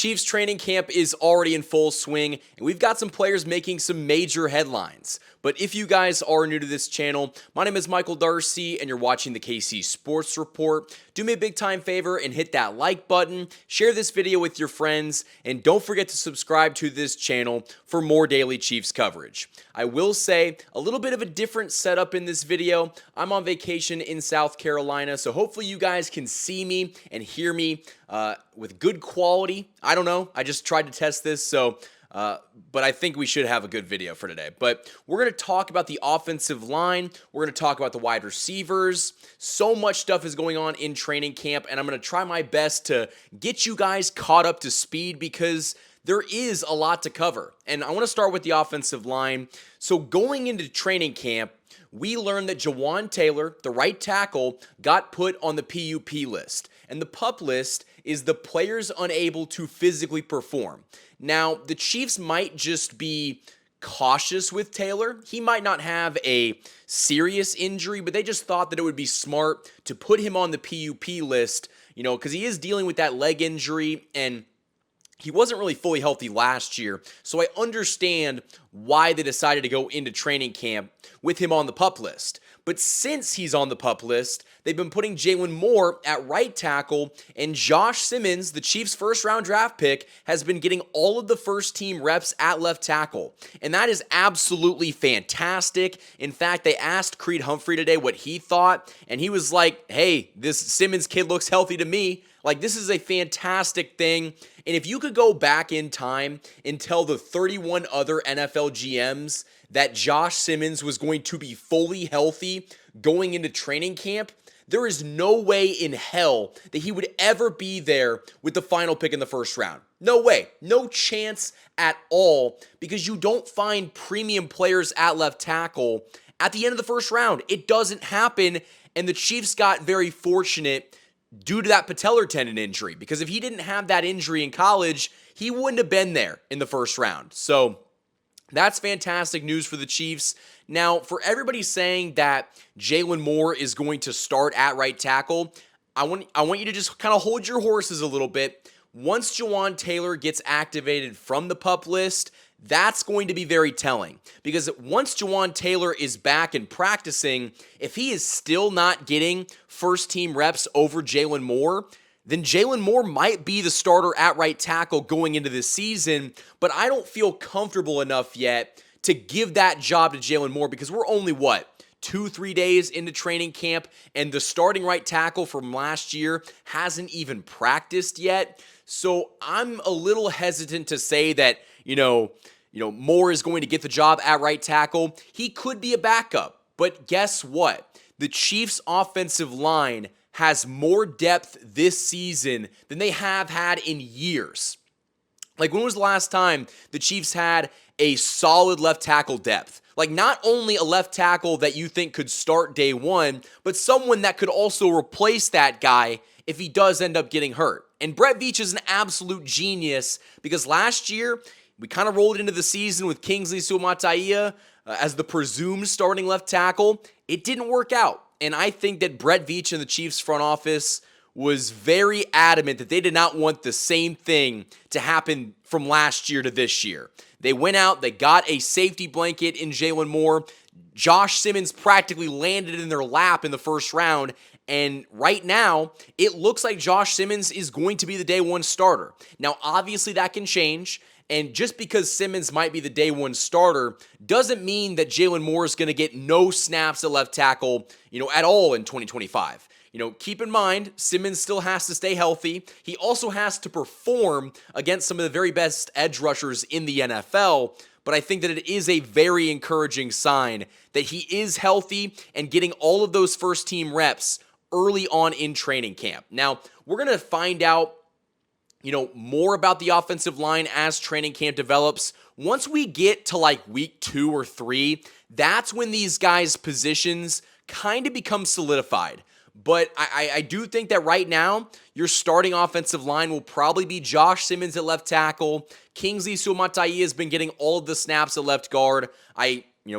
Chiefs training camp is already in full swing, and we've got some players making some major headlines. But if you guys are new to this channel, my name is Michael Darcy, and you're watching the KC Sports Report. Do me a big time favor and hit that like button, share this video with your friends, and don't forget to subscribe to this channel for more daily Chiefs coverage. I will say, a little bit of a different setup in this video. I'm on vacation in South Carolina, so hopefully you guys can see me and hear me with good quality. I don't know. I just tried to test this, but I think we should have a good video for today. But we're going to talk about the offensive line. We're going to talk about the wide receivers. So much stuff is going on in training camp, and I'm going to try my best to get you guys caught up to speed because there is a lot to cover. And I want to start with the offensive line. So going into training camp, we learned that Jawaan Taylor, the right tackle, got put on the PUP list. And the PUP list is the players unable to physically perform. Now, the Chiefs might just be cautious with Taylor. He might not have a serious injury, but they just thought that it would be smart to put him on the PUP list, because he is dealing with that leg injury, and he wasn't really fully healthy last year, so I understand why they decided to go into training camp with him on the PUP list. But since he's on the PUP list, they've been putting Jalen Moore at right tackle, and Josh Simmons, the Chiefs' first-round draft pick, has been getting all of the first-team reps at left tackle. And that is absolutely fantastic. In fact, they asked Creed Humphrey today what he thought, and he was like, hey, this Simmons kid looks healthy to me. Like, this is a fantastic thing. And if you could go back in time and tell the 31 other NFL GMs that Josh Simmons was going to be fully healthy going into training camp, there is no way in hell that he would ever be there with the final pick in the first round. No way. No chance at all, because you don't find premium players at left tackle at the end of the first round. It doesn't happen, and the Chiefs got very fortunate due to that patellar tendon injury, because if he didn't have that injury in college, he wouldn't have been there in the first round. So that's fantastic news for the Chiefs. Now, for everybody saying that Jalen Moore is going to start at right tackle, I want you to just kind of hold your horses a little bit. Once Jawaan Taylor gets activated from the PUP list, that's going to be very telling, because once Jawaan Taylor is back and practicing, if he is still not getting first-team reps over Jalen Moore, then Jalen Moore might be the starter at right tackle going into this season, but I don't feel comfortable enough yet to give that job to Jalen Moore, because we're only, 2-3 days into training camp, and the starting right tackle from last year hasn't even practiced yet. So I'm a little hesitant to say that, Moore is going to get the job at right tackle. He could be a backup, but guess what? The Chiefs' offensive line has more depth this season than they have had in years. Like, when was the last time the Chiefs had a solid left tackle depth? Like, not only a left tackle that you think could start day one, but someone that could also replace that guy if he does end up getting hurt. And Brett Veach is an absolute genius, because last year we kind of rolled into the season with Kingsley Suamataia as the presumed starting left tackle. It didn't work out. And I think that Brett Veach and the Chiefs front office was very adamant that they did not want the same thing to happen from last year to this year. They went out, they got a safety blanket in Jalen Moore. Josh Simmons practically landed in their lap in the first round. And right now, it looks like Josh Simmons is going to be the day one starter. Now, obviously, that can change. And just because Simmons might be the day one starter doesn't mean that Jalen Moore is going to get no snaps at left tackle, at all in 2025. Keep in mind, Simmons still has to stay healthy. He also has to perform against some of the very best edge rushers in the NFL. But I think that it is a very encouraging sign that he is healthy and getting all of those first-team reps early on in training camp. Now, we're going to find out more about the offensive line as training camp develops. Once we get to like week 2 or 3, that's when these guys' positions kind of become solidified. But I do think that right now, your starting offensive line will probably be Josh Simmons at left tackle. Kingsley Suamataia has been getting all of the snaps at left guard.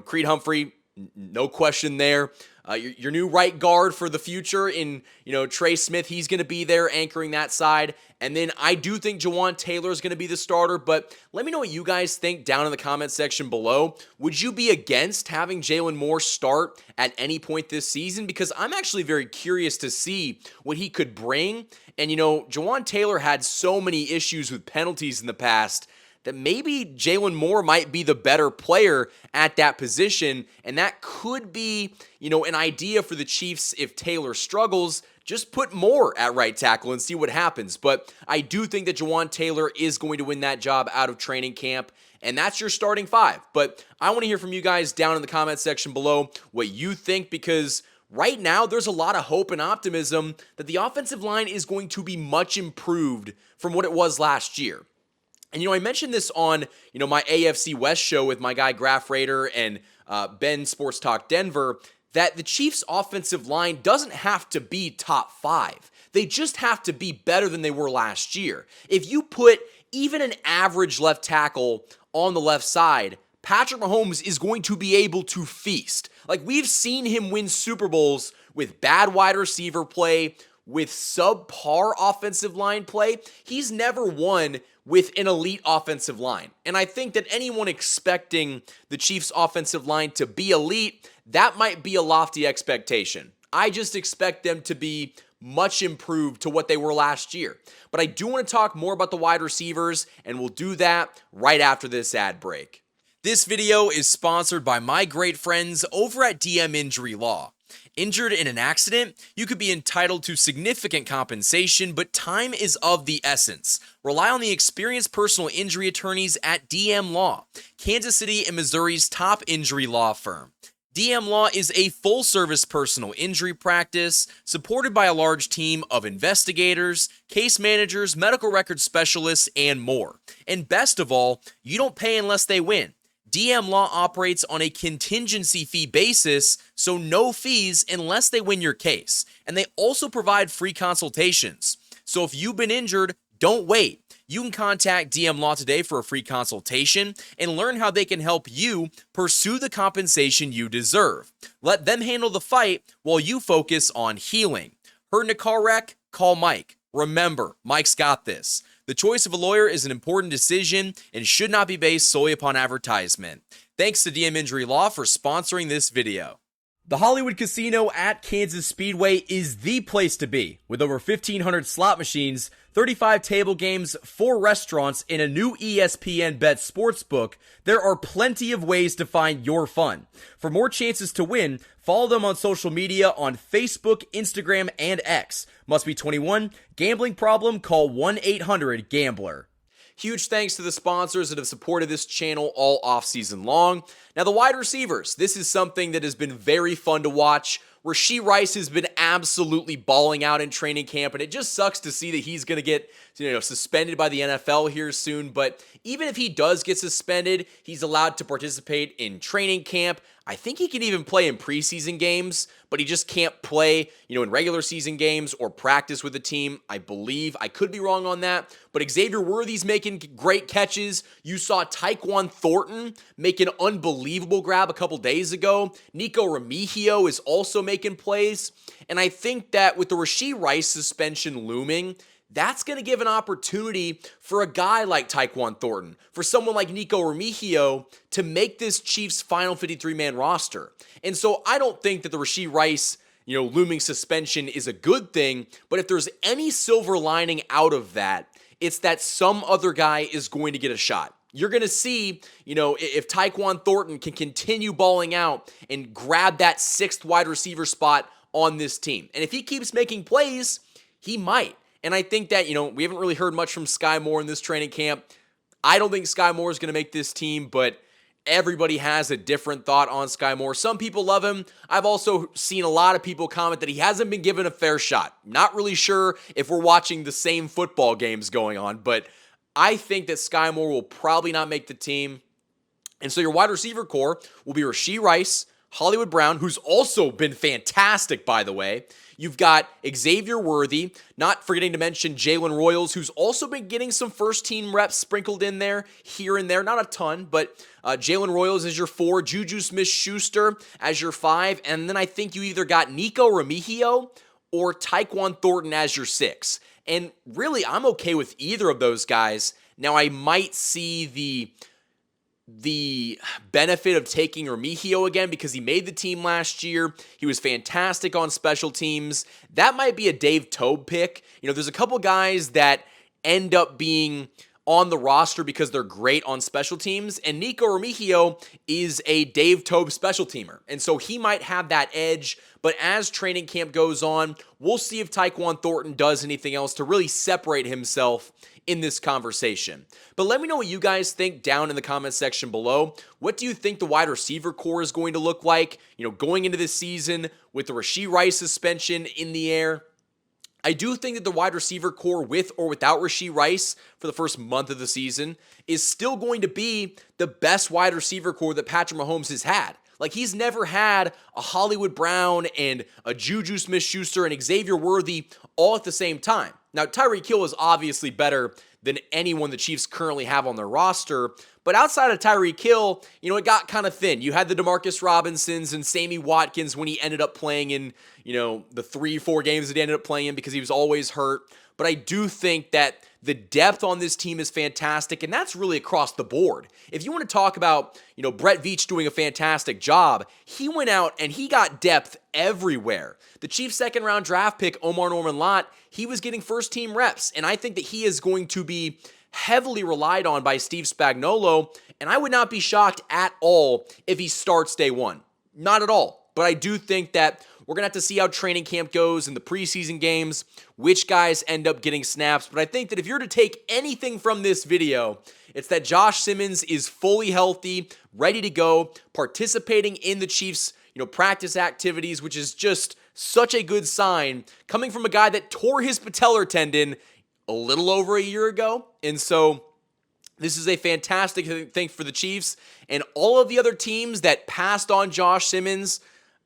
Creed Humphrey No question there. Your new right guard for the future in, Trey Smith, he's going to be there anchoring that side. And then I do think Jawaan Taylor is going to be the starter, but let me know what you guys think down in the comment section below. Would you be against having Jalen Moore start at any point this season? Because I'm actually very curious to see what he could bring. And, Jawaan Taylor had so many issues with penalties in the past that maybe Jalen Moore might be the better player at that position, and that could be, an idea for the Chiefs if Taylor struggles. Just put Moore at right tackle and see what happens. But I do think that Jawaan Taylor is going to win that job out of training camp, and that's your starting five. But I want to hear from you guys down in the comment section below what you think, because right now there's a lot of hope and optimism that the offensive line is going to be much improved from what it was last year. And, I mentioned this on, my AFC West show with my guy Graph Raider and Ben Sports Talk Denver, that the Chiefs' offensive line doesn't have to be top 5. They just have to be better than they were last year. If you put even an average left tackle on the left side, Patrick Mahomes is going to be able to feast. Like, we've seen him win Super Bowls with bad wide receiver play, with subpar offensive line play. He's never won with an elite offensive line. And I think that anyone expecting the Chiefs' offensive line to be elite, that might be a lofty expectation. I just expect them to be much improved to what they were last year. But I do want to talk more about the wide receivers, and we'll do that right after this ad break. This video is sponsored by my great friends over at DM Injury Law. Injured in an accident, you could be entitled to significant compensation, but time is of the essence. Rely on the experienced personal injury attorneys at DM Law, Kansas City and Missouri's top injury law firm. DM Law is a full-service personal injury practice supported by a large team of investigators, case managers, medical record specialists, and more. And best of all, you don't pay unless they win. DM Law operates on a contingency fee basis, so no fees unless they win your case. And they also provide free consultations. So if you've been injured, don't wait. You can contact DM Law today for a free consultation and learn how they can help you pursue the compensation you deserve. Let them handle the fight while you focus on healing. Hurt in a car wreck? Call Mike. Remember, Mike's got this. The choice of a lawyer is an important decision and should not be based solely upon advertisement. Thanks to DM Injury Law for sponsoring this video. The Hollywood Casino at Kansas Speedway is the place to be. With over 1,500 slot machines, 35 table games, 4 restaurants, and a new ESPN Bet sportsbook, there are plenty of ways to find your fun. For more chances to win, follow them on social media on Facebook, Instagram, and X. Must be 21. Gambling problem? Call 1-800-GAMBLER. Huge thanks to the sponsors that have supported this channel all offseason long. Now, the wide receivers, this is something that has been very fun to watch. Rashee Rice has been absolutely balling out in training camp, and it just sucks to see that he's going to get suspended by the NFL here soon. But even if he does get suspended, he's allowed to participate in training camp. I think he can even play in preseason games, but he just can't play, in regular season games or practice with the team, I believe. I could be wrong on that, but Xavier Worthy's making great catches. You saw Tyquan Thornton make an unbelievable grab a couple days ago. Nico Remigio is also making plays, and I think that with the Rashee Rice suspension looming, that's going to give an opportunity for a guy like Tyquan Thornton, for someone like Nico Remigio to make this Chiefs final 53-man roster. And so I don't think that the Rashee Rice, looming suspension is a good thing, but if there's any silver lining out of that, it's that some other guy is going to get a shot. You're going to see, if Tyquan Thornton can continue balling out and grab that 6th wide receiver spot on this team. And if he keeps making plays, he might. And I think that, we haven't really heard much from Sky Moore in this training camp. I don't think Sky Moore is going to make this team, but everybody has a different thought on Sky Moore. Some people love him. I've also seen a lot of people comment that he hasn't been given a fair shot. Not really sure if we're watching the same football games going on, but I think that Sky Moore will probably not make the team. And so your wide receiver core will be Rashee Rice, Hollywood Brown, who's also been fantastic, by the way. You've got Xavier Worthy, not forgetting to mention Jalen Royals, who's also been getting some first-team reps sprinkled in there, here and there. Not a ton, but Jalen Royals as your 4, Juju Smith-Schuster as your 5, and then I think you either got Nico Remigio or Tyquan Thornton as your 6. And really, I'm okay with either of those guys. Now, I might see the benefit of taking Remigio again because he made the team last year. He was fantastic on special teams. That might be a Dave Toub pick. You know, there's a couple guys that end up being on the roster because they're great on special teams, and Nico Remigio is a Dave Toub special teamer, and so he might have that edge. But as training camp goes on, we'll see if Tyquan Thornton does anything else to really separate himself in this conversation. But let me know what you guys think down in the comments section below. What do you think the wide receiver core is going to look like, you know, going into this season with the Rashee Rice suspension in the air? I do think that the wide receiver core, with or without Rashee Rice for the first month of the season, is still going to be the best wide receiver core that Patrick Mahomes has had. Like, he's never had a Hollywood Brown and a Juju Smith-Schuster and Xavier Worthy all at the same time. Now, Tyreek Hill is obviously better than anyone the Chiefs currently have on their roster, but outside of Tyreek Hill, you know, it got kind of thin. You had the Demarcus Robinsons and Sammy Watkins when he ended up playing in, you know, the 3-4 games that he ended up playing in because he was always hurt. But I do think that the depth on this team is fantastic, and that's really across the board. If you want to talk about, you know, Brett Veach doing a fantastic job, he went out and he got depth everywhere. The Chiefs' second-round draft pick, Omar Norman-Lott, he was getting first-team reps, and I think that he is going to be heavily relied on by Steve Spagnuolo, and I would not be shocked at all if he starts day one. Not at all. But I do think that we're going to have to see how training camp goes in the preseason games, which guys end up getting snaps. But I think that if you're to take anything from this video, it's that Josh Simmons is fully healthy, ready to go, participating in the Chiefs' practice activities, which is just such a good sign coming from a guy that tore his patellar tendon a little over a year ago. And so this is a fantastic thing for the Chiefs and all of the other teams that passed on Josh Simmons.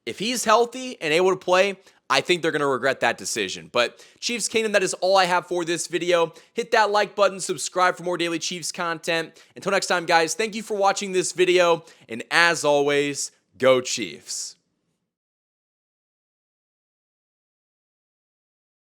If he's healthy and able to play, I think they're going to regret that decision. But Chiefs Kingdom, that is all I have for this video. Hit that like button, subscribe for more daily Chiefs content. Until next time, guys, thank you for watching this video. And as always, go Chiefs.